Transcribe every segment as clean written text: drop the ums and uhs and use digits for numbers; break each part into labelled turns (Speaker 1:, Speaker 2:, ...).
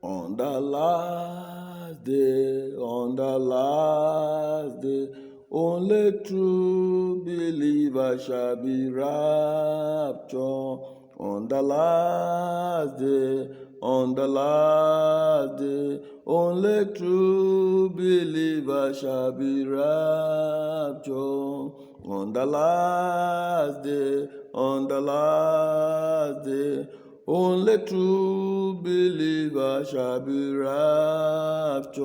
Speaker 1: On the last day, only true believers shall be raptured. On the last day, only true believers shall be raptured. On the last day, only true believers shall be raptured.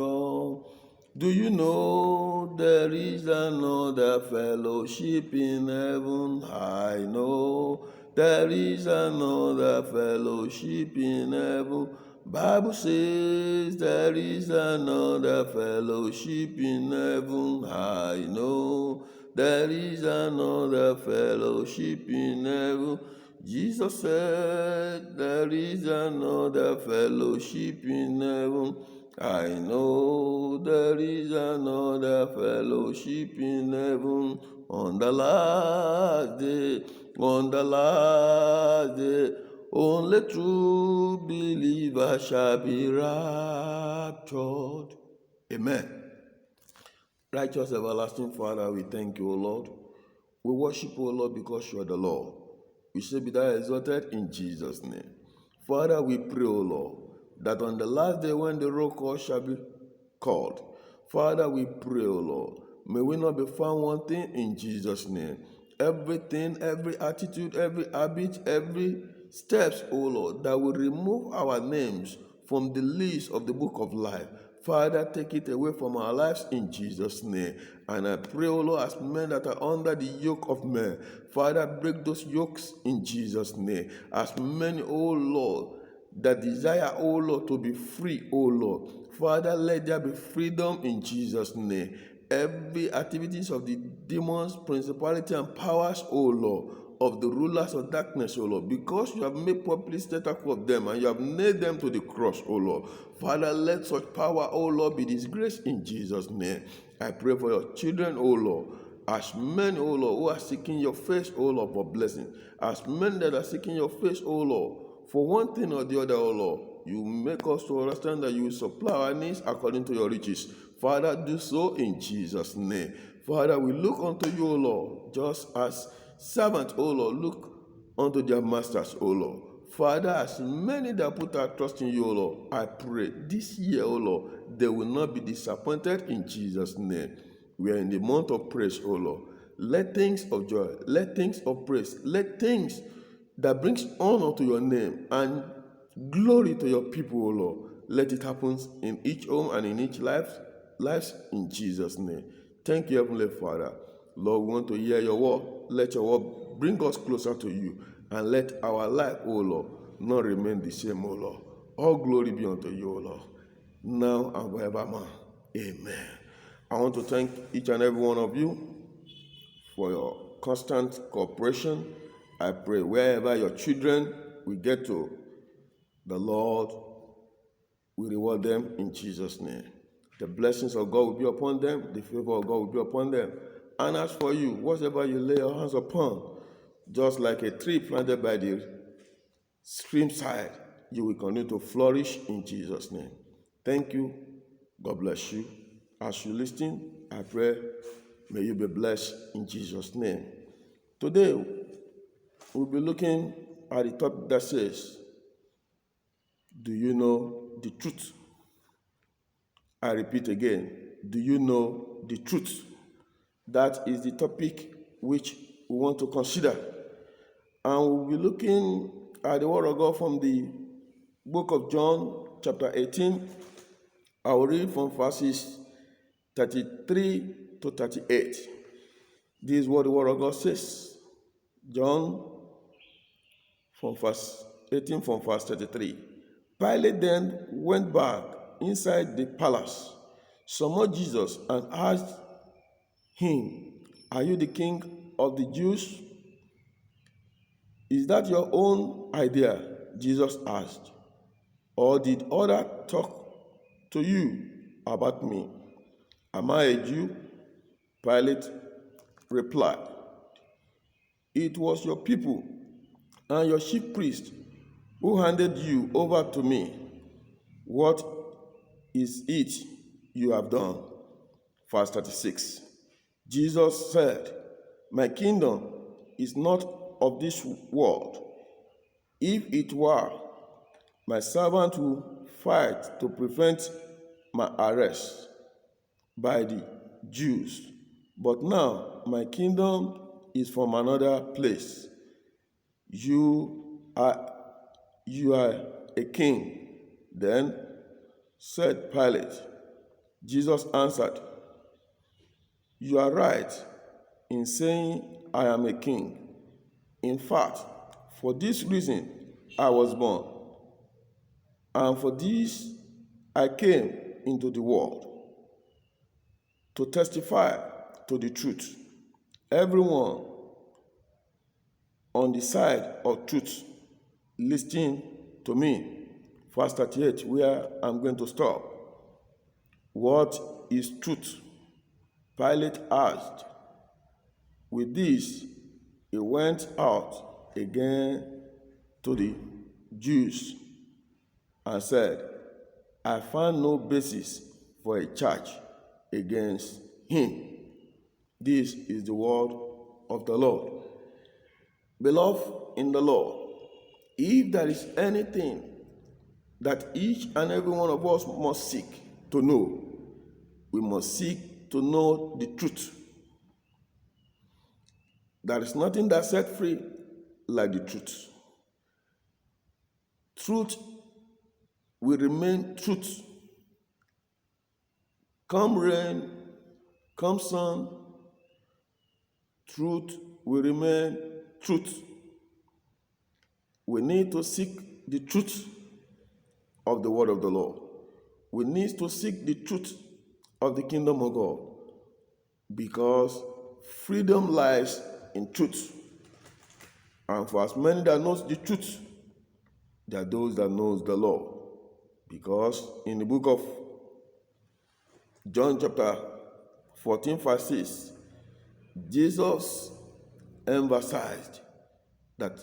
Speaker 1: Do you know there is another fellowship in heaven? I know there is another fellowship in heaven. Bible says there is another fellowship in heaven. I know there is another fellowship in heaven. Jesus said there is another fellowship in heaven. I know there is another fellowship in heaven. On the last day, only true believers shall be raptured. Amen. Righteous everlasting Father, we thank you, O Lord. We worship you, O Lord, because you are the Lord. We say, be thou exalted in Jesus' name. Father, we pray, O Lord, that on the last day when the roll call shall be called, Father, we pray, O Lord, may we not be found wanting in Jesus' name. Everything, every attitude, every habit, every steps, O Lord, that will remove our names from the list of the book of life, Father, take it away from our lives in Jesus' name. And I pray, O Lord, as men that are under the yoke of men, Father, break those yokes in Jesus' name. As many, O Lord, that desire, O Lord, to be free, O Lord, Father, let there be freedom in Jesus' name. Every activities of the demons, principality, and powers, O Lord, of the rulers of darkness, O Lord, because you have made public spectacle of them and you have nailed them to the cross, O Lord. Father, let such power, O Lord, be disgraced in Jesus' name. I pray for your children, O Lord, as men, O Lord, who are seeking your face, O Lord, for blessing. As men that are seeking your face, O Lord, for one thing or the other, O Lord, you make us to understand that you will supply our needs according to your riches. Father, do so in Jesus' name. Father, we look unto you, O Lord, just as servants, O Lord, look unto their masters, O Lord. Father, as many that put our trust in you, O Lord, I pray this year, O Lord, they will not be disappointed in Jesus' name. We are in the month of praise, O Lord. Let things of joy, let things of praise, let things that brings honor to your name and glory to your people, O Lord, let it happen in each home and in each lives in Jesus' name. Thank you, Heavenly Father. Lord, we want to hear your word. Let your word bring us closer to you, and let our life, O Lord, not remain the same, O Lord. All glory be unto you, O Lord, now and forevermore. Amen. I want to thank each and every one of you for your constant cooperation. I pray wherever your children will get to, the Lord will reward them in Jesus' name. The blessings of God will be upon them. The favor of God will be upon them. And as for you, whatever you lay your hands upon, just like a tree planted by the stream side, you will continue to flourish in Jesus' name. Thank you. God bless you. As you listen, I pray, may you be blessed in Jesus' name. Today, we'll be looking at the topic that says, do you know the truth? I repeat again, do you know the truth? That is the topic which we want to consider. And we'll be looking at the word of God from the book of John, chapter 18. I will read from verses 33 to 38. This is what the word of God says. John from verse 18 from verse 33. Pilate then went back inside the palace, summoned Jesus, and asked him, are you the king of the Jews? Is that your own idea? Jesus asked. Or did others talk to you about me? Am I a Jew? Pilate replied. It was your people and your chief priest who handed you over to me. What is it you have done? Verse 36. Jesus said, my kingdom is not of this world. If it were, my servant will fight to prevent my arrest by the Jews. But now my kingdom is from another place. You are a king. Then said Pilate. Jesus answered, you are right in saying I am a king. In fact, for this reason I was born, and for this I came into the world, to testify to the truth. Everyone on the side of truth listening to me. Verse 38, where I'm going to stop. What is truth? Pilate asked. With this, he went out again to the Jews and said, I found no basis for a charge against him. This is the word of the Lord. Beloved in the Lord, if there is anything that each and every one of us must seek to know, we must seek to know the truth. There is nothing that set free like the truth. Truth will remain truth. Come rain, come sun, truth will remain truth. We need to seek the truth of the word of the Lord. We need to seek the truth of the kingdom of God, because freedom lies in truth. And for as many that knows the truth, there are those that knows the Lord. Because in the book of John chapter 14 verse 6, Jesus emphasized that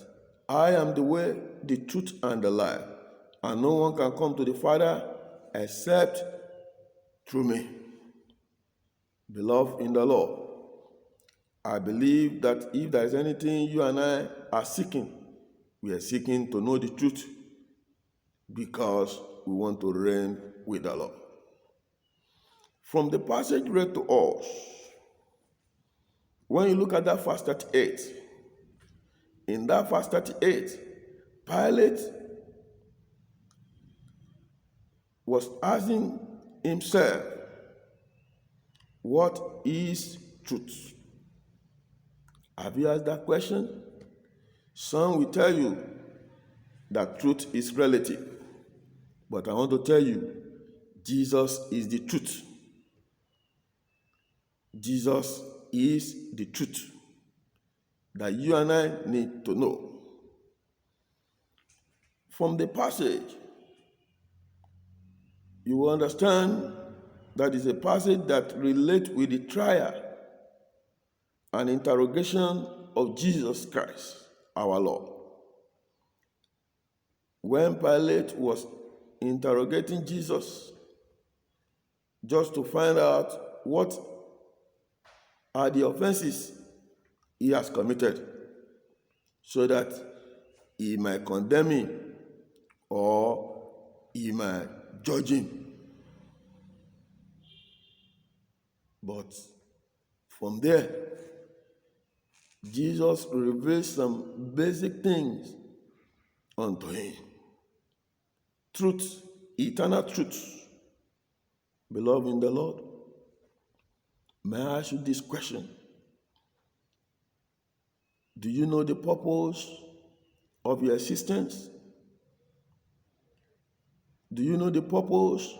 Speaker 1: I am the way, the truth, and the life, and no one can come to the Father except through me. Beloved in the Lord, I believe that if there is anything you and I are seeking, we are seeking to know the truth, because we want to reign with the Lord. From the passage read to us, when you look at that verse 38, in that verse 38, Pilate was asking himself, what is truth? Have you asked that question? Some will tell you that truth is relative. But I want to tell you, Jesus is the truth. Jesus is the truth that you and I need to know. From the passage, you will understand that is a passage that relates with the trial and interrogation of Jesus Christ, our Lord. When Pilate was interrogating Jesus just to find out what are the offenses he has committed, so that he might condemn him or he might judge him. But from there, Jesus revealed some basic things unto him. Truth, eternal truth. Beloved in the Lord, may I ask you this question? Do you know the purpose of your existence? Do you know the purpose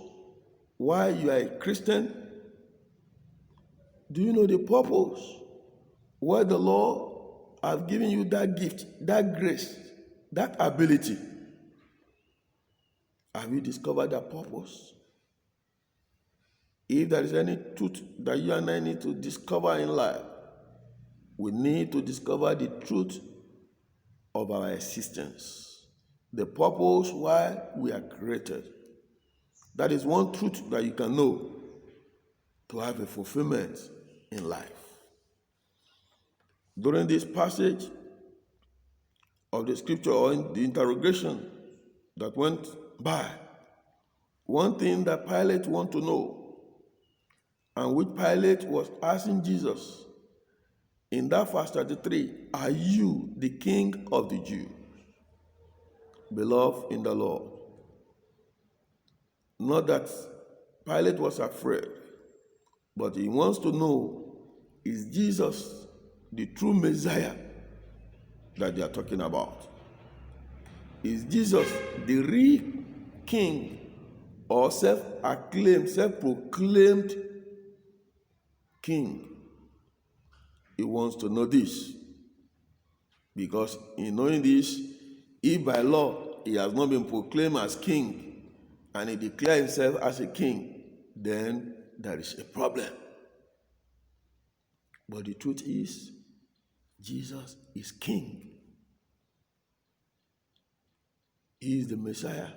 Speaker 1: why you are a Christian? Do you know the purpose why the Lord has given you that gift, that grace, that ability? Have you discovered that purpose? If there is any truth that you and I need to discover in life, we need to discover the truth of our existence, the purpose why we are created. That is one truth that you can know to have a fulfillment in life. During this passage of the scripture, or in the interrogation that went by, one thing that Pilate wanted to know, and which Pilate was asking Jesus in that verse 33, are you the king of the Jews? Beloved in the Lord. Not that Pilate was afraid, but he wants to know, is Jesus the true Messiah that they are talking about? Is Jesus the real king or self-acclaimed, self-proclaimed king? He wants to know this, because in knowing this, if by law he has not been proclaimed as king and he declares himself as a king, then there is a problem. But the truth is, Jesus is king. He is the Messiah.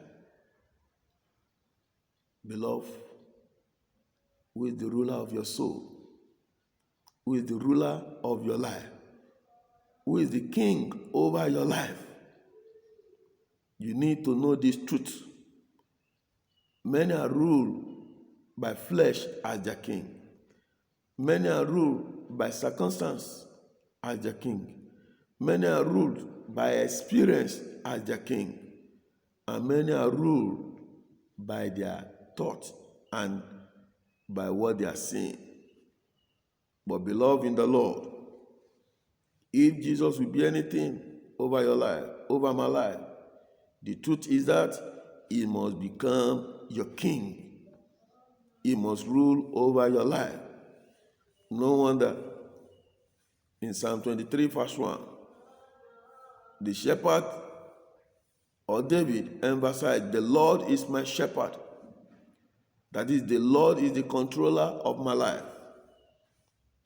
Speaker 1: Beloved, who is the ruler of your soul? Who is the ruler of your life? Who is the king over your life? You need to know this truth. Many are ruled by flesh as their king. Many are ruled by circumstance as their king. Many are ruled by experience as their king. And many are ruled by their thoughts and by what they are seeing. But beloved in the Lord, if Jesus will be anything over your life, over my life, the truth is that he must become your king. He must rule over your life. No wonder in Psalm 23 verse 1, the shepherd or David emphasized, the Lord is my shepherd. That is, the Lord is the controller of my life.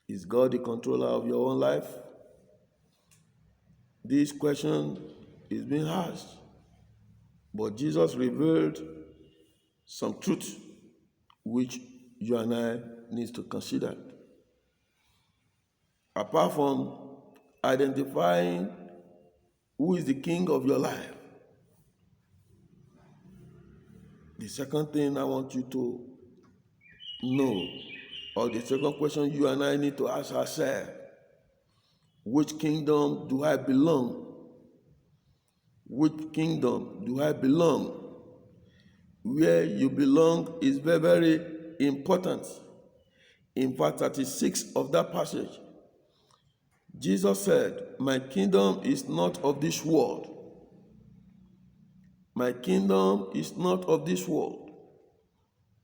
Speaker 1: Is God the controller of your own life? This question is being asked. But Jesus revealed some truth which you and I need to consider. Apart from identifying who is the king of your life, the second thing I want you to know, or the second question you and I need to ask ourselves, which kingdom do I belong? Which kingdom do I belong? Where you belong is very, very important. In verse 36 of that passage, Jesus said, my kingdom is not of this world. My kingdom is not of this world.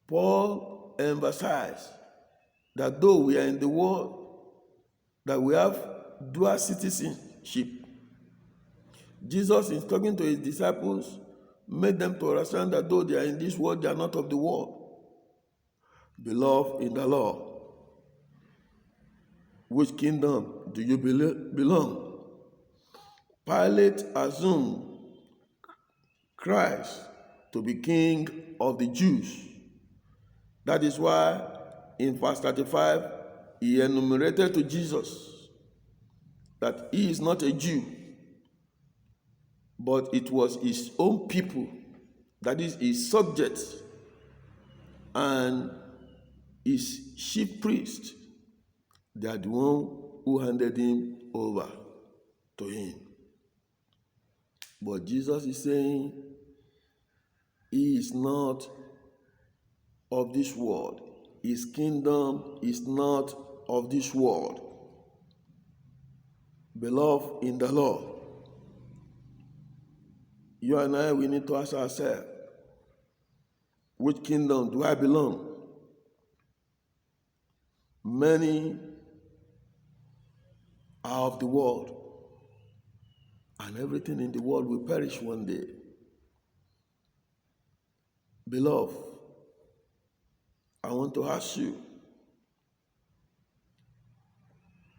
Speaker 1: Paul emphasized that though we are in the world, that we have dual citizenship. Jesus, in talking to his disciples, made them to understand that though they are in this world, they are not of the world. Beloved in the Lord, which kingdom do you belong? Pilate assumed Christ to be king of the Jews. That is why in verse 35, he enumerated to Jesus that he is not a Jew, but it was his own people, that is his subjects and his chief priest. They are the one who handed him over to him. But Jesus is saying he is not of this world. His kingdom is not of this world. Beloved in the Lord, you and I, we need to ask ourselves, which kingdom do I belong? Many are of the world, and everything in the world will perish one day. Beloved, I want to ask you,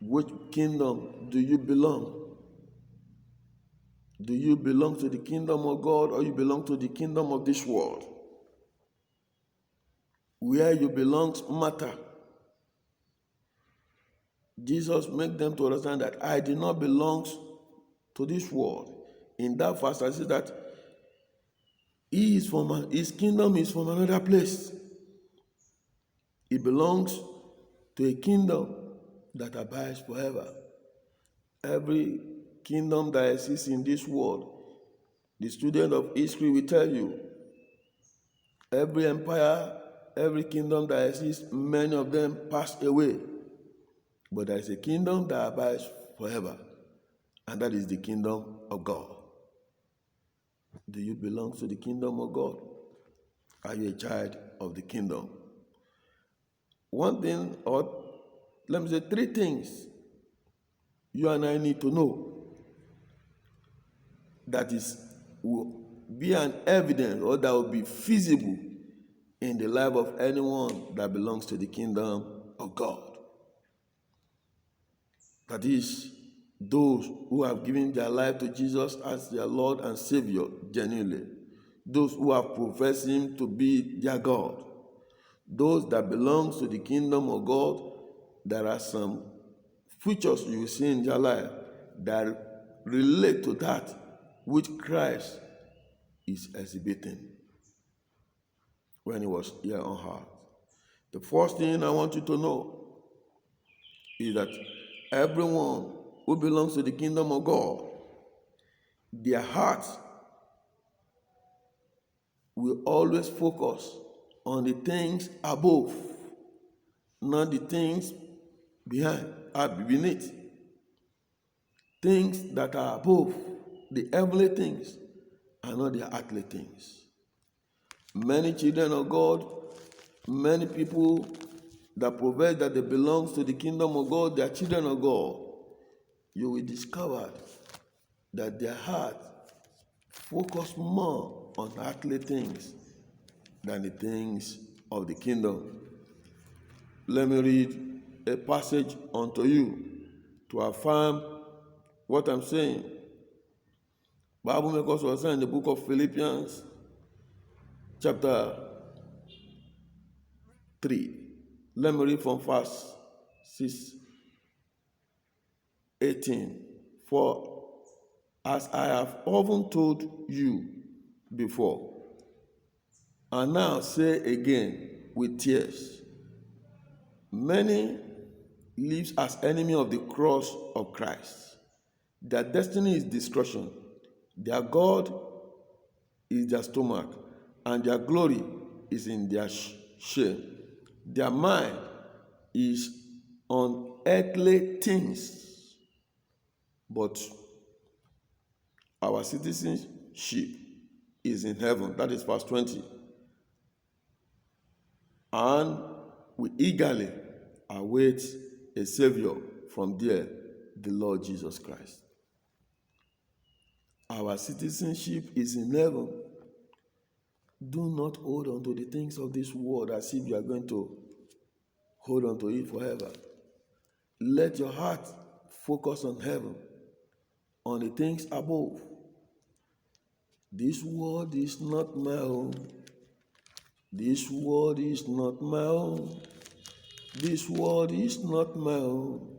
Speaker 1: which kingdom do you belong? Do you belong to the kingdom of God, or you belong to the kingdom of this world? where you belong matter. Jesus made them to understand that I did not belong to this world. In that verse, I see that his kingdom is from another place. He belongs to a kingdom that abides forever. Every kingdom that exists in this world, the student of history will tell you, every empire, every kingdom that exists, many of them passed away. But there is a kingdom that abides forever, and that is the kingdom of God. Do you belong to the kingdom of God? Are you a child of the kingdom? One thing, or let me say 3 things you and I need to know that will be an evidence, or that will be feasible in the life of anyone that belongs to the kingdom of God. That is, those who have given their life to Jesus as their Lord and Savior genuinely. Those who have professed Him to be their God. Those that belong to the kingdom of God, there are some features you will see in their life that relate to that which Christ is exhibiting when He was here on earth. The first thing I want you to know is that everyone who belongs to the kingdom of God, their heart will always focus on the things above, not the things beneath. Things that are above, the heavenly things, and not the earthly things. Many children of God, many people that profess that they belong to the kingdom of God, they are children of God, you will discover that their heart focus more on earthly things than the things of the kingdom. Let me read a passage unto you to affirm what I'm saying. Bible makes us understand in the book of Philippians, chapter 3. Let me read from verse 18. For as I have often told you before, and now say again with tears, many live as enemy of the cross of Christ. Their destiny is destruction. Their God is their stomach, and their glory is in their shame. Their mind is on earthly things, but our citizenship is in heaven. That is verse 20. And we eagerly await a Savior from there, the Lord Jesus Christ. Our citizenship is in heaven. Do not hold on to the things of this world as if you are going to hold on to it forever. Let your heart focus on heaven, on the things above. This world is not my own. This world is not my own. This world is not my own.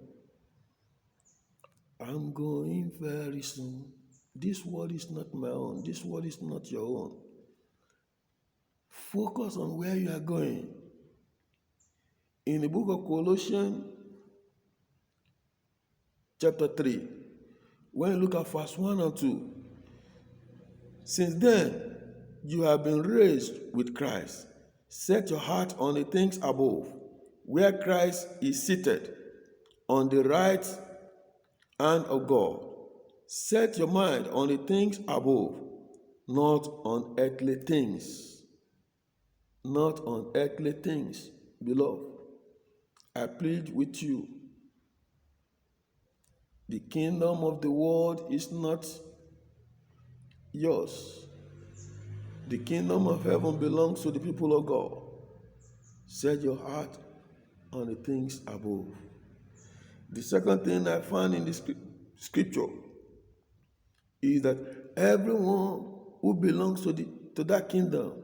Speaker 1: I'm going very soon. This world is not my own. This world is not your own. Focus on where you are going. In the book of Colossians, chapter 3, when you look at verse 1 and 2, since then you have been raised with Christ. Set your heart on the things above, where Christ is seated on the right hand of God. Set your mind on the things above, not on earthly things. Not on earthly things, beloved. I plead with you. The kingdom of the world is not yours. The kingdom of heaven belongs to the people of God. Set your heart on the things above. The second thing I found in the scripture is that everyone who belongs to that kingdom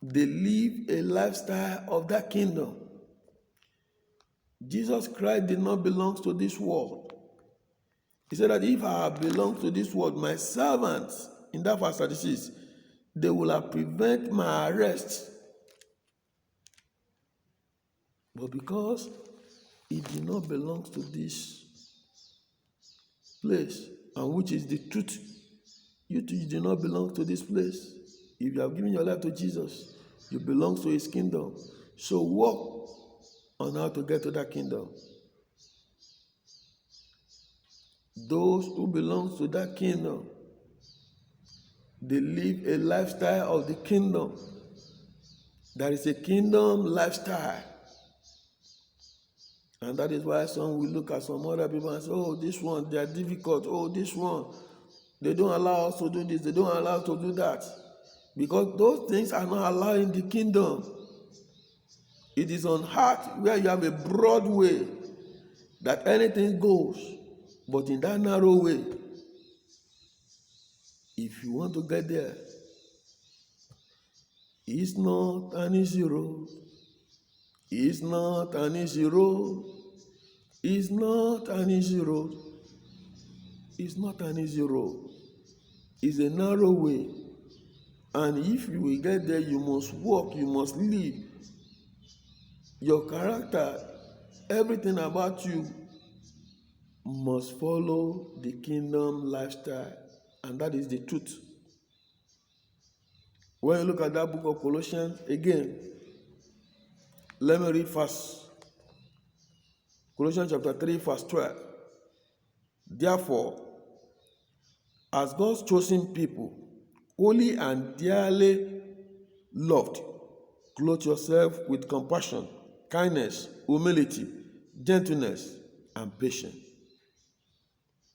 Speaker 1: they live a lifestyle of that kingdom. Jesus Christ did not belong to this world. He said that if I belong to this world, my servants, in that verse 36, they will have prevent my arrest. But because he did not belong to this place, and which is the truth, you too do not belong to this place. If you have given your life to Jesus, you belong to his kingdom. So walk on how to get to that kingdom. Those who belong to that kingdom, they live a lifestyle of the kingdom. That is a kingdom lifestyle. And that is why some will look at some other people and say, oh, this one, they are difficult. Oh, this one, they don't allow us to do this. They don't allow us to do that. Because those things are not allowed in the kingdom. It is on earth where you have a broad way that anything goes. But in that narrow way, if you want to get there, it's not an easy road. It's not an easy road. It's not an easy road. It's not an easy road. It's a narrow way. And if you will get there, you must walk, you must live. Your character, everything about you must follow the kingdom lifestyle. And that is the truth. When you look at that book of Colossians, again, let me read first. Colossians chapter 3, verse 12. Therefore, as God's chosen people, holy and dearly loved, clothe yourself with compassion, kindness, humility, gentleness, and patience.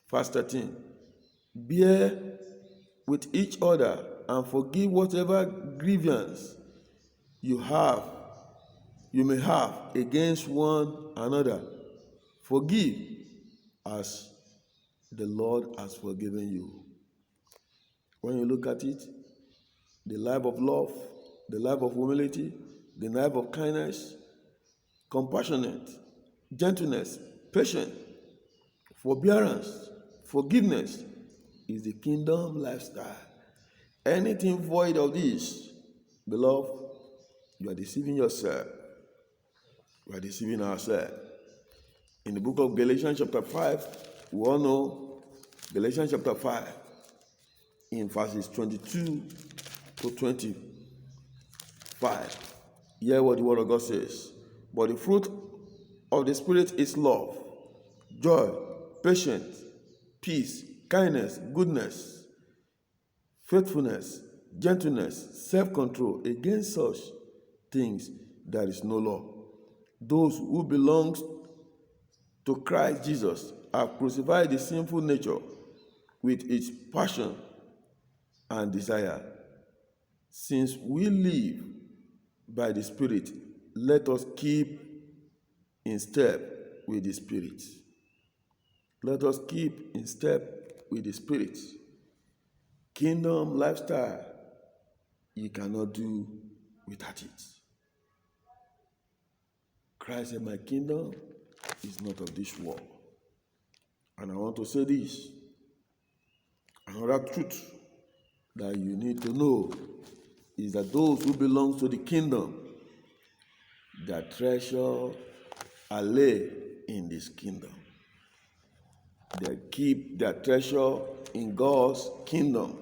Speaker 1: Verse 13. Bear with each other and forgive whatever grievance you may have against one another. Forgive as the Lord has forgiven you. When you look at it, the life of love, the life of humility, the life of kindness, compassionate, gentleness, patience, forbearance, forgiveness is the kingdom lifestyle. Anything void of this, beloved, you are deceiving yourself. We are deceiving ourselves. In the book of Galatians chapter 5, we all know Galatians chapter 5, in verses 22 to 25. Hear what the word of God says. But the fruit of the Spirit is love, joy, patience, peace, kindness, goodness, faithfulness, gentleness, self-control. Against such things there is no law. Those who belong to Christ Jesus have crucified the sinful nature with its passion and desire. Since we live by the Spirit, let us keep in step with the Spirit. Let us keep in step with the Spirit. Kingdom lifestyle, you cannot do without it. Christ said, my kingdom is not of this world. And I want to say this. Another truth that you need to know is that those who belong to the kingdom, their treasure are laid in this kingdom. They keep their treasure in God's kingdom.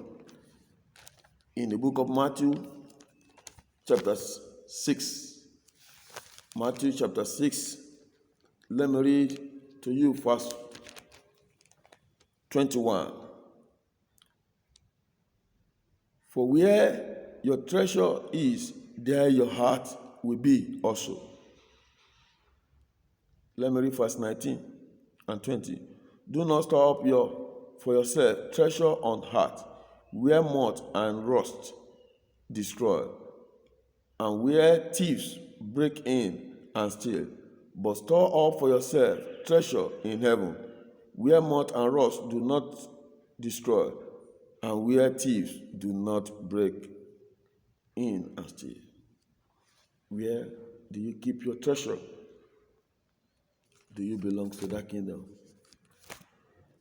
Speaker 1: In the book of Matthew, chapter 6. Matthew chapter 6. Let me read to you verse 21. For where your treasure is, there your heart will be also. Let me read verse 19 and 20. Do not store up for yourself treasure on earth, where moth and rust destroy, and where thieves break in and steal. But store up for yourself treasure in heaven, where moth and rust do not destroy, and where thieves do not break in and steal. Where do you keep your treasure? Do you belong to that kingdom?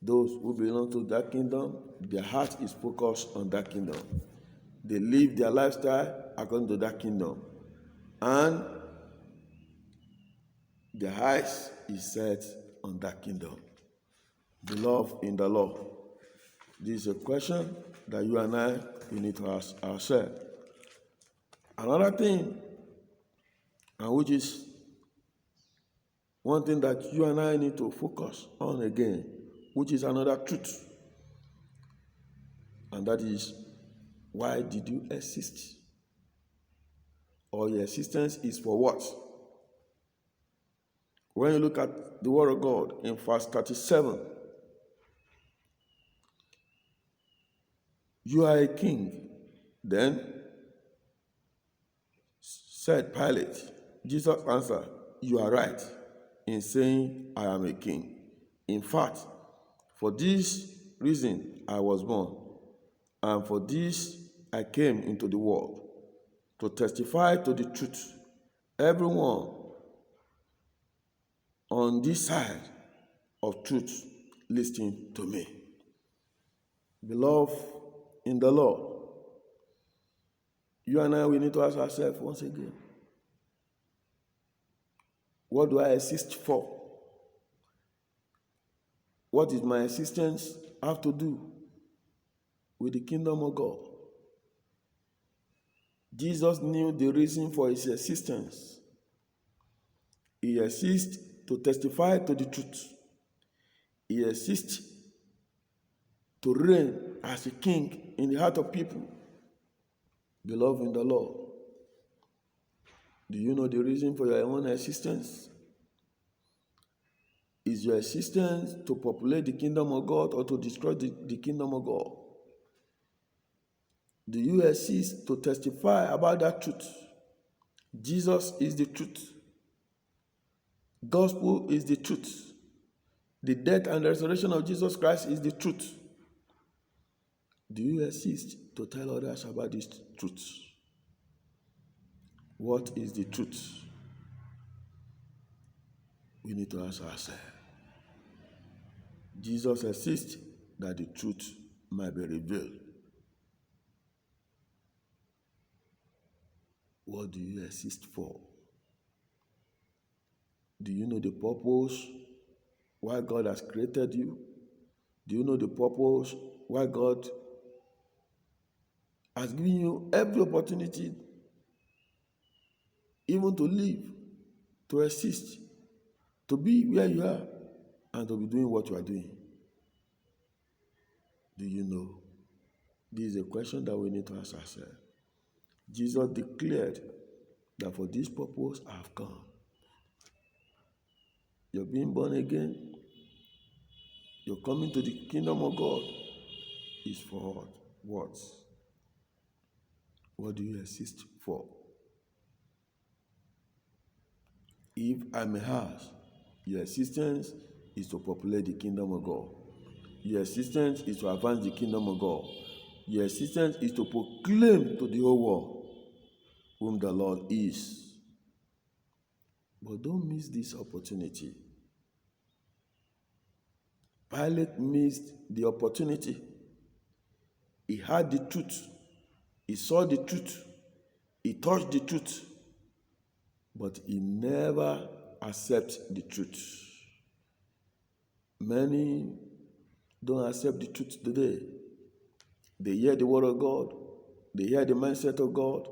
Speaker 1: Those who belong to that kingdom, their heart is focused on that kingdom. They live their lifestyle according to that kingdom. And their eyes is set on that kingdom. Beloved in the Lord, this is a question that you and I, we need to ask ourselves. Another thing, and which is one thing that you and I need to focus on again, which is another truth. And that is, why did you exist? Or your existence is for what? When you look at the word of God in verse 37, you are a king. Then said Pilate, Jesus answered, you are right in saying I am a king. In fact, for this reason I was born, and for this I came into the world, to testify to the truth. Everyone on this side of truth listening to me. Beloved in the Lord, you and I, we need to ask ourselves once again, what do I exist for? What does my existence have to do with the kingdom of God? Jesus knew the reason for his existence. He exists to testify to the truth. He exists to reign as a king in the heart of people. Beloved in the Lord, do you know the reason for your own existence? Is your existence to populate the kingdom of God or to destroy the kingdom of God? Do you exist to testify about that truth? Jesus is the truth. Gospel is the truth. The death and resurrection of Jesus Christ is the truth. Do you exist to tell others about this truth? What is the truth? We need to ask ourselves. Jesus exists that the truth might be revealed. What do you exist for? Do you know the purpose why God has created you? Do you know the purpose why God has given you every opportunity, even to live, to exist, to be where you are, and to be doing what you are doing? Do you know? This is a question that we need to ask ourselves. Jesus declared that for this purpose I have come. You're being born again. You're coming to the kingdom of God. Is for what? What do you exist for? If I may ask, your existence is to populate the kingdom of God. Your existence is to advance the kingdom of God. Your existence is to proclaim to the whole world whom the Lord is. But don't miss this opportunity. Pilate missed the opportunity. He heard the truth. He saw the truth. He touched the truth. But he never accepted the truth. Many don't accept the truth today. They hear the word of God. They hear the mindset of God.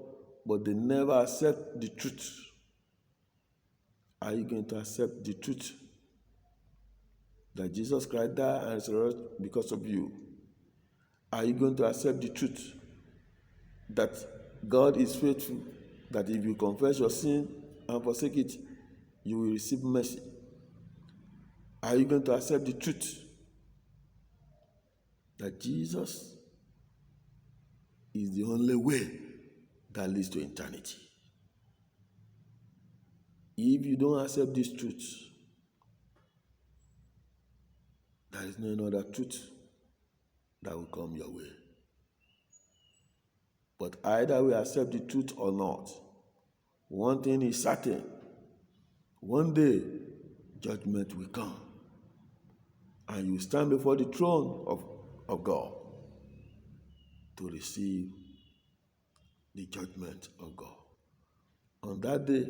Speaker 1: But they never accept the truth. Are you going to accept the truth? That Jesus Christ died and resurrected because of you. Are you going to accept the truth? That God is faithful. That if you confess your sin and forsake it, you will receive mercy. Are you going to accept the truth? That Jesus is the only way that leads to eternity. If you don't accept this truth, there is no other truth that will come your way. But either we accept the truth or not, One thing is certain. One day, judgment will come. And you stand before the throne of God to receive the judgment of God. On that day,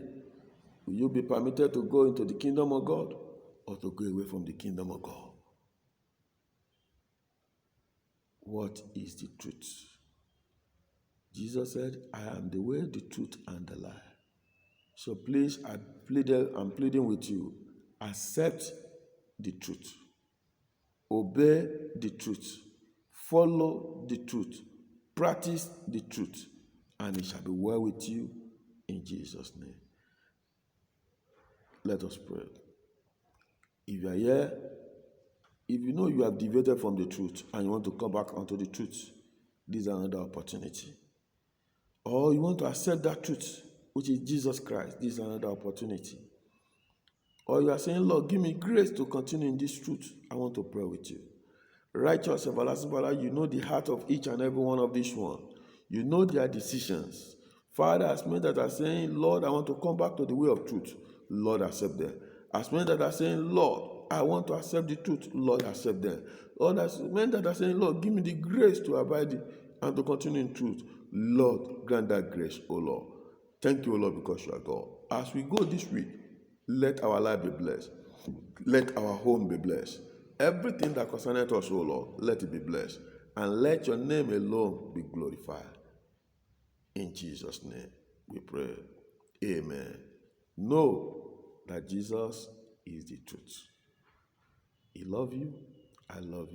Speaker 1: will you be permitted to go into the kingdom of God or to go away from the kingdom of God? What is the truth? Jesus said, I am the way, the truth, and the life. So please, I'm pleading with you, accept the truth. Obey the truth. Follow the truth. Practice the truth. And it shall be well with you in Jesus' name. Let us pray. If you are here, if you know you have deviated from the truth and you want to come back onto the truth, this is another opportunity. Or you want to accept that truth, which is Jesus Christ, this is another opportunity. Or you are saying, Lord, give me grace to continue in this truth. I want to pray with you. Righteous, everlasting Father, you know the heart of each and every one of these one. You know their decisions. Father, as many that are saying, Lord, I want to come back to the way of truth, Lord, accept them. As many that are saying, Lord, I want to accept the truth, Lord, accept them. Lord, as many that are saying, Lord, give me the grace to abide and to continue in truth, Lord, grant that grace, O Lord. Thank you, O Lord, because you are God. As we go this week, let our life be blessed. Let our home be blessed. Everything that concerneth us, O Lord, let it be blessed. And let your name alone be glorified. In Jesus' name we pray. Amen. Know that Jesus is the truth. He loves you. I love you.